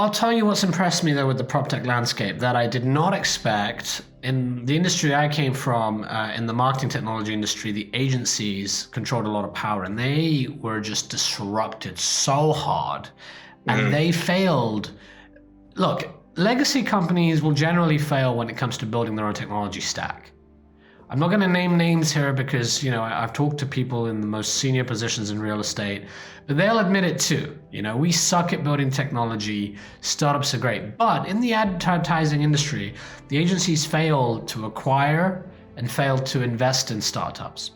I'll tell you what's impressed me though with the PropTech landscape that I did not expect. In the industry I came from, in the marketing technology industry, the agencies controlled a lot of power and they were just disrupted so hard and they failed. Look, legacy companies will generally fail when it comes to building their own technology stack. I'm not going to name names here because, I've talked to people in the most senior positions in real estate, but they'll admit it too. We suck at building technology. Startups are great. But in the advertising industry, the agencies failed to acquire and failed to invest in startups.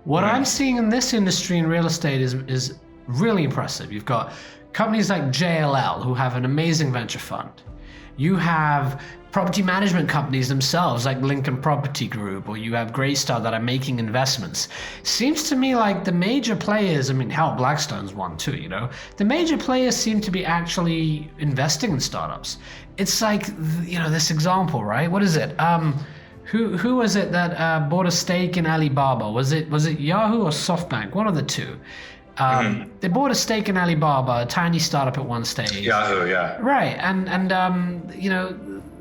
What I'm seeing in this industry in real estate is really impressive. You've got companies like JLL who have an amazing venture fund. You have property management companies themselves like Lincoln Property Group, or you have Greystar that are making investments. Seems to me like the major players, hell, Blackstone's one too, the major players seem to be actually investing in startups. It's like, this example, right? What is it? Who was it that bought a stake in Alibaba? Was it Yahoo or SoftBank? One of the two. They bought a stake in Alibaba, a tiny startup at one stage. Yahoo, yeah. Right, and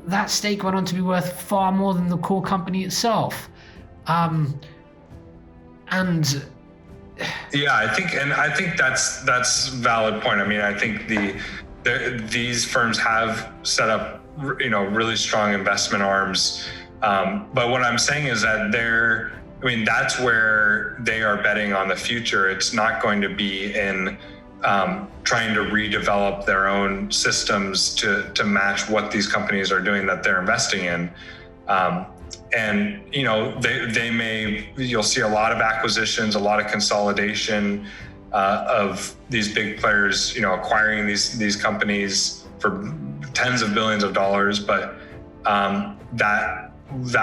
that stake went on to be worth far more than the core company itself. Yeah, I think that's a valid point. I think these firms have set up, really strong investment arms. But what I'm saying is that that's where they are betting on the future. It's not going to be in trying to redevelop their own systems to match what these companies are doing that they're investing in. You'll see a lot of acquisitions, a lot of consolidation of these big players, acquiring these companies for tens of billions of dollars. But that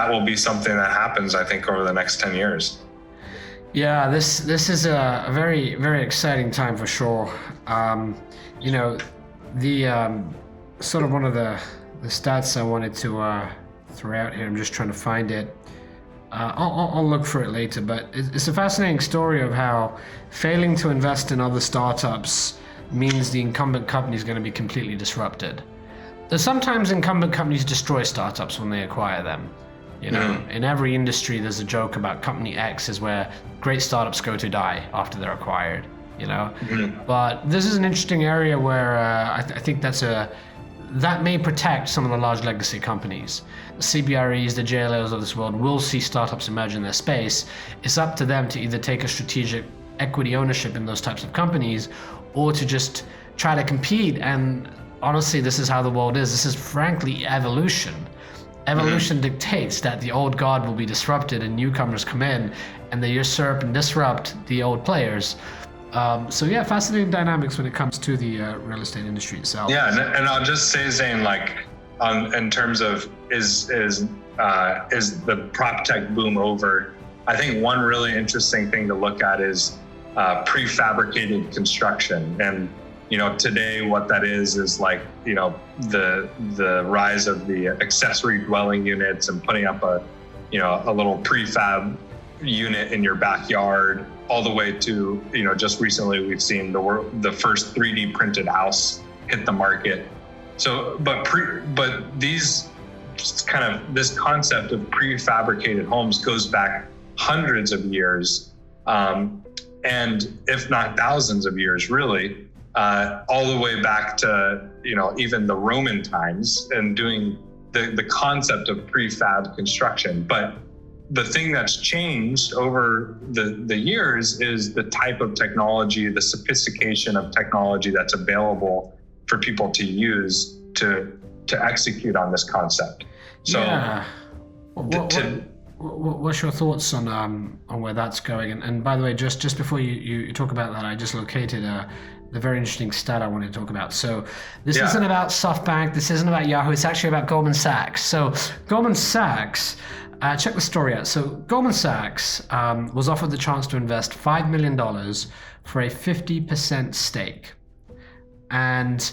will be something that happens, I think, over the next 10 years. Yeah, this is a very, very exciting time for sure. The sort of one of the stats I wanted to throw out here, I'm just trying to find it. I'll look for it later, but it's a fascinating story of how failing to invest in other startups means the incumbent company is going to be completely disrupted. There's sometimes incumbent companies destroy startups when they acquire them. In every industry, there's a joke about company X is where great startups go to die after they're acquired, But this is an interesting area where I think that may protect some of the large legacy companies. The CBREs, the JLLs of this world will see startups emerge in their space. It's up to them to either take a strategic equity ownership in those types of companies or to just try to compete. And honestly, this is how the world is. This is frankly evolution. Evolution dictates that the old guard will be disrupted and newcomers come in and they usurp and disrupt the old players. Fascinating dynamics when it comes to the real estate industry itself. Yeah, and I'll just say, Zain, in terms of is the PropTech boom over? I think one really interesting thing to look at is prefabricated construction. And today what that is like, the rise of the accessory dwelling units and putting up a little prefab unit in your backyard, all the way to, just recently we've seen the first 3D printed house hit the market. So, but this concept of prefabricated homes goes back hundreds of years, and if not thousands of years, really. All the way back to, even the Roman times and doing the concept of prefab construction. But the thing that's changed over the years is the type of technology, the sophistication of technology that's available for people to use to execute on this concept. So yeah. What's your thoughts on where that's going? And by the way, just before you talk about that, I just located the very interesting stat I wanted to talk about. So this isn't about SoftBank, this isn't about Yahoo, it's actually about Goldman Sachs. So Goldman Sachs, check the story out. So Goldman Sachs was offered the chance to invest $5 million for a 50% stake. And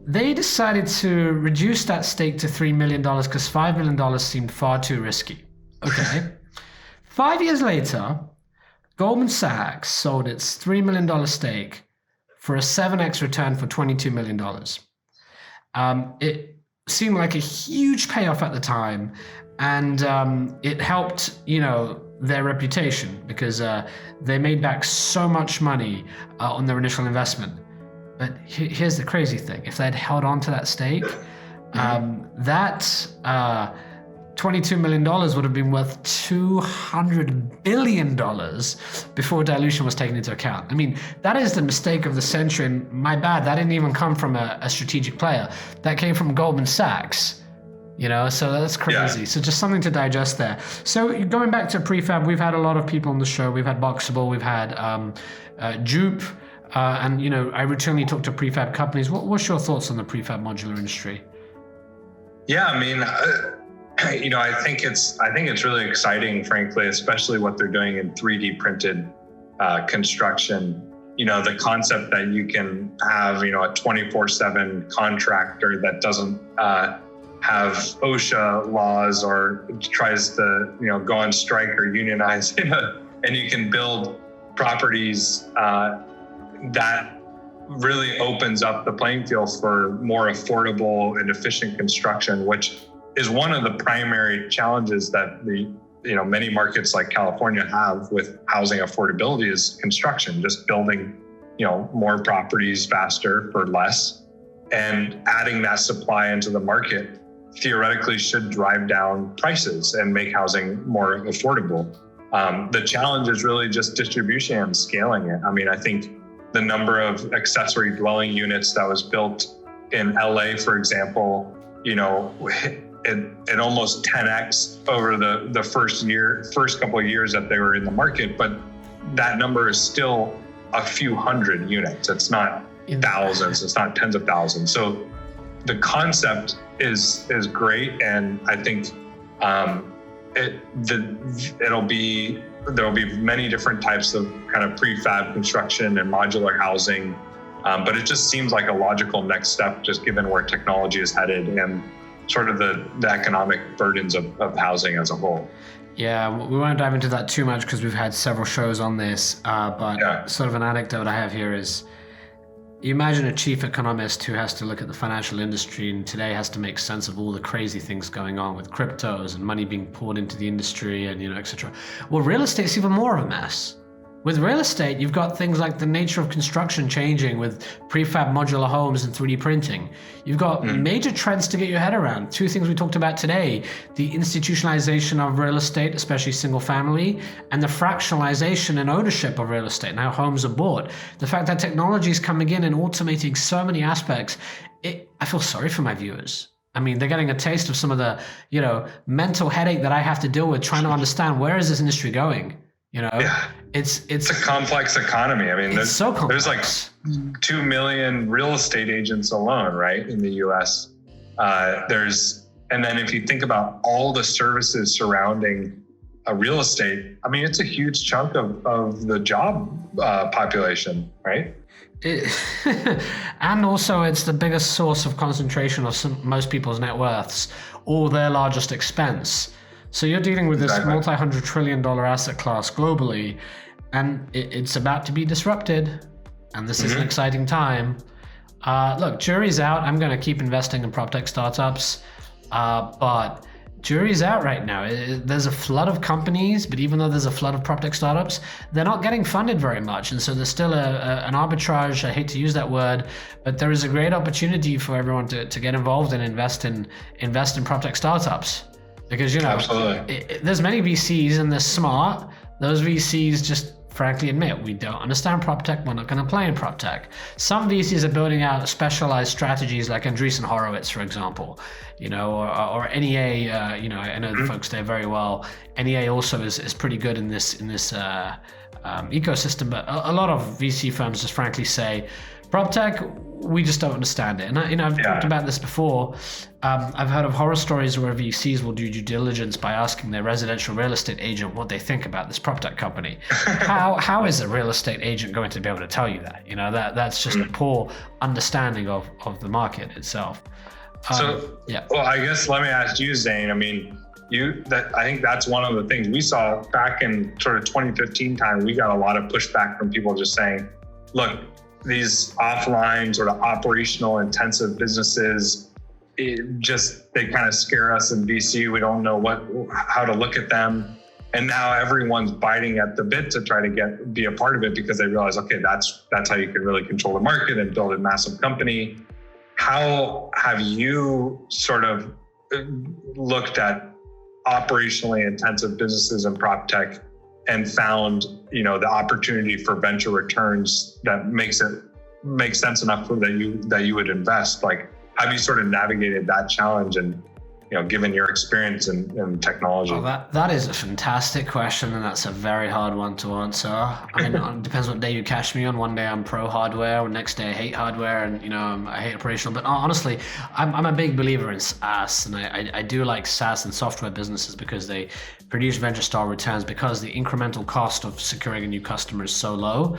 they decided to reduce that stake to $3 million because $5 million seemed far too risky. Okay. 5 years later, Goldman Sachs sold its $3 million stake for a 7x return for $22 million. It seemed like a huge payoff at the time, and it helped, their reputation because they made back so much money on their initial investment. But here's the crazy thing: if they'd held on to that stake, that $22 million would have been worth $200 billion before dilution was taken into account. I mean, that is the mistake of the century, and my bad, that didn't even come from a strategic player. That came from Goldman Sachs, so that's crazy. Yeah. So just something to digest there. So going back to prefab, we've had a lot of people on the show. We've had Boxable, we've had Jupe, and, I routinely talk to prefab companies. What's your thoughts on the prefab modular industry? Yeah, I mean, I think it's really exciting, frankly, especially what they're doing in 3D printed construction. The concept that you can have, a 24/7 contractor that doesn't have OSHA laws or tries to, go on strike or unionize, and you can build properties that really opens up the playing field for more affordable and efficient construction, which is one of the primary challenges that many markets like California have with housing affordability is construction, just building, more properties faster for less, and adding that supply into the market theoretically should drive down prices and make housing more affordable. The challenge is really just distribution and scaling it. I mean, I think the number of accessory dwelling units that was built in LA, for example, it almost 10x over the first couple of years that they were in the market, but that number is still a few hundred units. It's not thousands, it's not tens of thousands. So the concept is great, and I think there'll be many different types of kind of prefab construction and modular housing, but it just seems like a logical next step, just given where technology is headed and sort of the economic burdens of housing as a whole. Yeah, we won't dive into that too much because we've had several shows on this, but sort of an anecdote I have here is, you imagine a chief economist who has to look at the financial industry and today has to make sense of all the crazy things going on with cryptos and money being poured into the industry and, et cetera. Well, real estate's even more of a mess. With real estate, you've got things like the nature of construction changing with prefab modular homes and 3D printing. You've got major trends to get your head around. Two things we talked about today: the institutionalization of real estate, especially single family, and the fractionalization and ownership of real estate, and how homes are bought. The fact that technology is coming in and automating so many aspects, I feel sorry for my viewers. I mean, they're getting a taste of some of the, mental headache that I have to deal with trying to understand where is this industry going. It's a complex economy. I mean, there's like 2 million real estate agents alone, right, in the U.S. And then if you think about all the services surrounding real estate, I mean, it's a huge chunk of the job population, right? And also it's the biggest source of concentration of most people's net worths, or their largest expense. So you're dealing with this multi-$100 trillion asset class globally, and it's about to be disrupted. And this is an exciting time. Look, jury's out. I'm going to keep investing in PropTech startups, but jury's out right now. There's a flood of companies, but even though there's a flood of PropTech startups, they're not getting funded very much. And so there's still an arbitrage. I hate to use that word, but there is a great opportunity for everyone to get involved and invest in PropTech startups. Because, there's many VCs and they're smart. Those VCs just frankly admit, we don't understand PropTech, we're not going to play in PropTech. Some VCs are building out specialized strategies like Andreessen Horowitz, for example, or NEA, I know the folks there very well. NEA also is pretty good in this ecosystem, but a lot of VC firms just frankly say, PropTech, we just don't understand it. And I've talked about this before. I've heard of horror stories where VCs will do due diligence by asking their residential real estate agent what they think about this PropTech company. How is a real estate agent going to be able to tell you that? That's just a poor understanding of the market itself. Well, I guess let me ask you, Zain. I mean, I think that's one of the things we saw back in sort of 2015 time. We got a lot of pushback from people just saying, look, these offline sort of operational intensive businesses, they kind of scare us in VC. We don't know how to look at them. And now everyone's biting at the bit to try to be a part of it, because they realize, okay, that's how you can really control the market and build a massive company. How have you sort of looked at operationally intensive businesses in PropTech and found, the opportunity for venture returns that makes sense enough that you would invest? Like, have you sort of navigated that challenge and, given your experience in technology? Well, that is a fantastic question, and that's a very hard one to answer. I mean, it depends what day you catch me on. One day I'm pro hardware, and next day I hate hardware, and I hate operational. But honestly, I'm a big believer in SaaS, and I do like SaaS and software businesses because they produce venture style returns, because the incremental cost of securing a new customer is so low,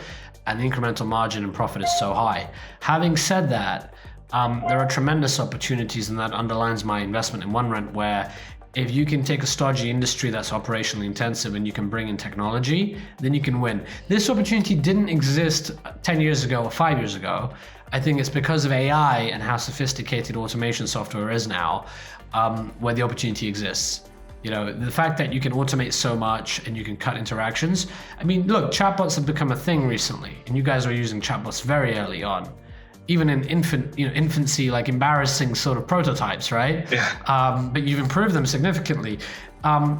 and the incremental margin and profit is so high. Having said that, there are tremendous opportunities, and that underlines my investment in OneRent, where if you can take a stodgy industry that's operationally intensive and you can bring in technology, then you can win. This opportunity didn't exist 10 years ago or 5 years ago. I think it's because of AI and how sophisticated automation software is now, where the opportunity exists. The fact that you can automate so much and you can cut interactions. I mean, look, chatbots have become a thing recently, and you guys were using chatbots very early on. Even in infancy, like embarrassing sort of prototypes, right? Yeah. But you've improved them significantly.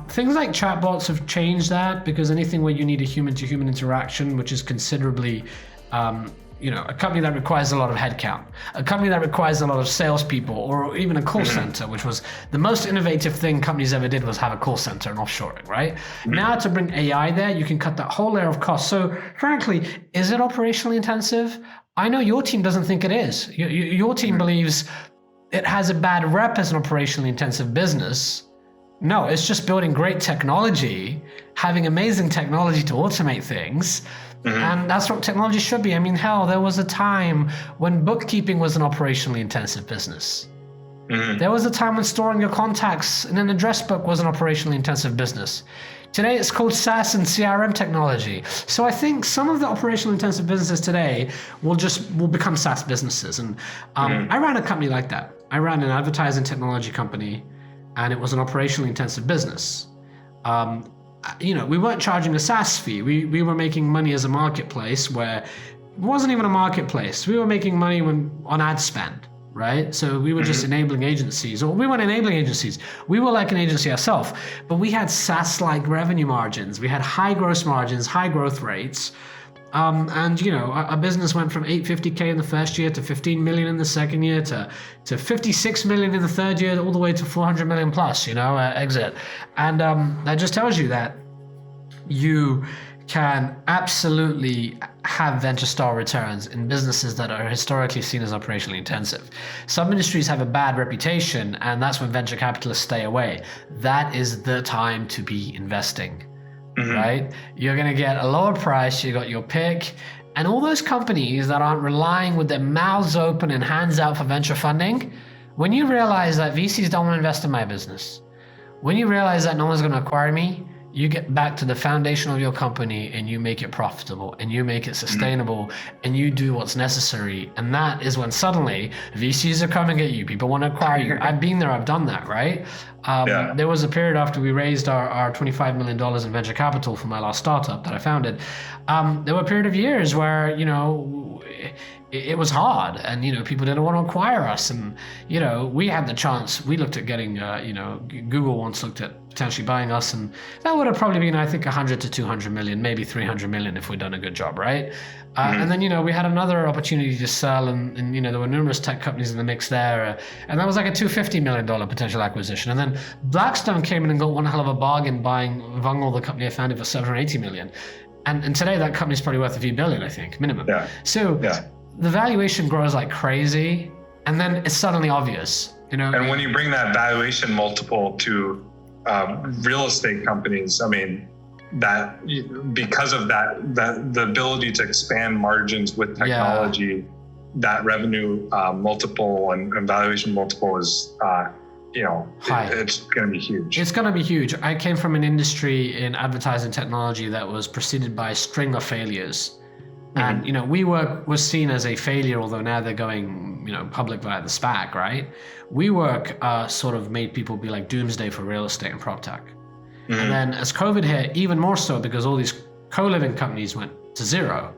Things like chatbots have changed that, because anything where you need a human-to-human interaction, which is considerably, a company that requires a lot of headcount, a company that requires a lot of salespeople, or even a call center, which was the most innovative thing companies ever did, was have a call center and offshoring, right? Now to bring AI there, you can cut that whole layer of cost. So frankly, is it operationally intensive? I know your team doesn't think it is. Your team believes it has a bad rep as an operationally intensive business. No, it's just building great technology, having amazing technology to automate things. And that's what technology should be. I mean, hell, there was a time when bookkeeping was an operationally intensive business. There was a time when storing your contacts in an address book was an operationally intensive business. Today, it's called SaaS and CRM technology. So I think some of the operational intensive businesses today will become SaaS businesses. And I ran a company like that. I ran an advertising technology company, and it was an operationally intensive business. We weren't charging a SaaS fee. We were making money as a marketplace, where it wasn't even a marketplace. We were making money on ad spend. Right? So we were just enabling agencies, or we weren't enabling agencies. We were like an agency ourselves, but we had SaaS-like revenue margins. We had high gross margins, high growth rates. Our business went from $850K in the first year to 15 million in the second year to 56 million in the third year, all the way to 400 million plus, exit. And that just tells you that you can absolutely have venture style returns in businesses that are historically seen as operationally intensive. Some industries have a bad reputation, and that's when venture capitalists stay away. That is the time to be investing, right? You're going to get a lower price, you got your pick, and all those companies that aren't relying with their mouths open and hands out for venture funding, when you realize that VCs don't want to invest in my business, when you realize that no one's going to acquire me, you get back to the foundation of your company and you make it profitable and you make it sustainable and you do what's necessary. And that is when suddenly VCs are coming at you. People want to acquire you. I've been there. I've done that, right? There was a period after we raised our $25 million in venture capital for my last startup that I founded. There were a period of years where, it was hard, and people didn't want to acquire us, and we had the chance. We looked at getting Google once looked at potentially buying us, and that would have probably been, I think, 100 to 200 million, maybe 300 million if we'd done a good job, right? And then we had another opportunity to sell, and there were numerous tech companies in the mix there, and that was like a $250 million potential acquisition. And then Blackstone came in and got one hell of a bargain buying Vungle, the company I founded, for 780 million. And today that company's probably worth a few billion, I think, minimum. The valuation grows like crazy, and then it's suddenly obvious, And when you bring that valuation multiple to real estate companies, I mean, that because of that the ability to expand margins with technology, that revenue multiple and valuation multiple is high. It's going to be huge. It's going to be huge. I came from an industry in advertising technology that was preceded by a string of failures. And, WeWork was seen as a failure, although now they're going, public via the SPAC, right? WeWork sort of made people be like doomsday for real estate and PropTech. And then as COVID hit, even more so because all these co-living companies went to zero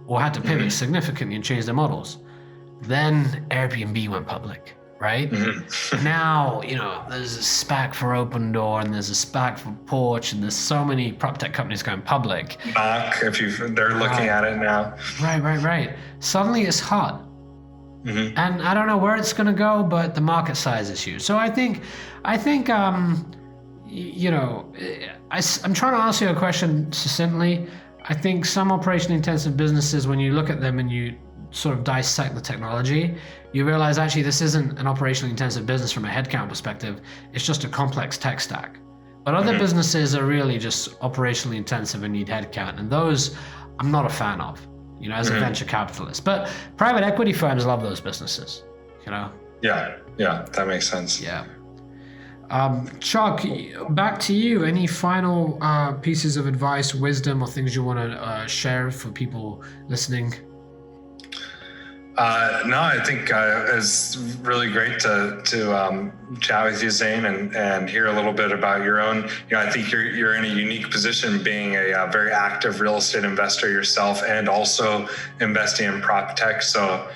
or had to pivot significantly and change their models. Then Airbnb went public, right? Now, there's a SPAC for Open Door and there's a SPAC for Porch and there's so many PropTech companies going public. Knock, they're looking at it now. Right. Suddenly it's hot. And I don't know where it's going to go, but the market size is huge. So I think, I'm trying to answer your question succinctly. I think some operationally intensive businesses, when you look at them and you sort of dissect the technology, you realize actually this isn't an operationally intensive business from a headcount perspective. It's just a complex tech stack. But other businesses are really just operationally intensive and need headcount. And those I'm not a fan of, as a venture capitalist. But private equity firms love those businesses, Yeah, that makes sense. Yeah. Chuck, back to you. Any final pieces of advice, wisdom, or things you want to share for people listening? No, I think it's really great to chat with you, Zain, and hear a little bit about your own. I think you're in a unique position, being a very active real estate investor yourself, and also investing in PropTech. So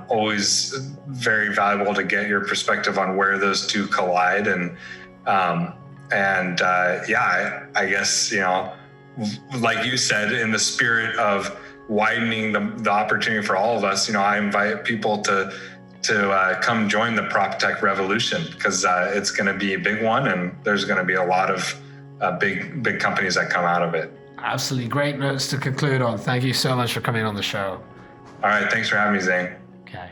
always very valuable to get your perspective on where those two collide. I guess like you said, in the spirit of widening the opportunity for all of us, I invite people to come join the PropTech revolution, because it's going to be a big one, and there's going to be a lot of big companies that come out of it. Absolutely. Great notes to conclude on. Thank you so much for coming on the show. All right. Thanks for having me, Zain. Okay.